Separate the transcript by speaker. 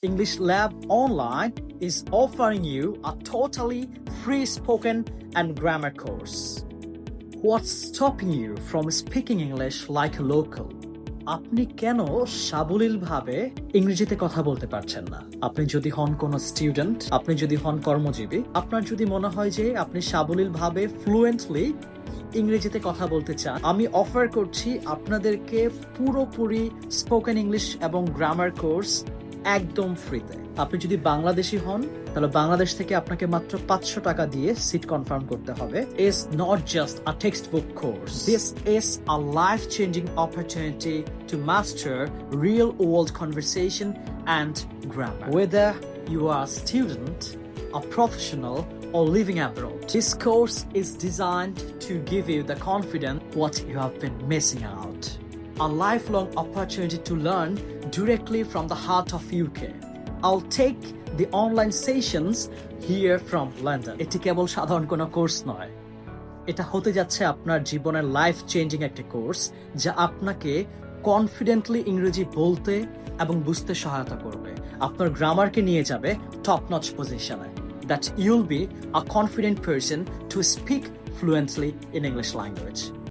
Speaker 1: English Lab Online is offering you a totally free spoken and grammar course. What's stopping you from speaking English like a local? আপনি কেন সাবলীলভাবে ইংরেজিতে কথা বলতে পারছেন না? আপনি যদি হন কোনো স্টুডেন্ট, আপনি যদি হন কর্মজীবী, আপনার যদি মনে হয় যে আপনি সাবলীলভাবে ফ্লুয়েন্টলি ইংরেজিতে কথা বলতে চান, আমি অফার করছি আপনাদেরকে পুরোপুরি স্পোকেন ইংলিশ এবং গ্রামার কোর্স একদম ফ্রিতে। আপনি যদি বাংলাদেশি হন তাহলে বাংলাদেশ থেকে আপনাকে মাত্র 500 টাকা দিয়ে সিট কনফার্ম করতে হবে। It's not just a textbook course. This is a life-changing opportunity to master real-world conversation and grammar. Whether you are a student, a professional, or living abroad, this course is designed to give you the confidence what you have been missing out. A lifelong opportunity to learn directly from the heart of UK. I'll take the online sessions here from London. এটি কেবল সাধারণ কোনো course নয়, এটা হতে যাচ্ছে আপনার জীবনের life changing একটা কোর্স যা আপনাকে কনফিডেন্টলি ইংরেজি বলতে এবং বুঝতে সহায়তা করবে, আপনার গ্রামারকে নিয়ে যাবে টপ নচ পজিশনে, that you'll be a confident person to speak fluently in English language.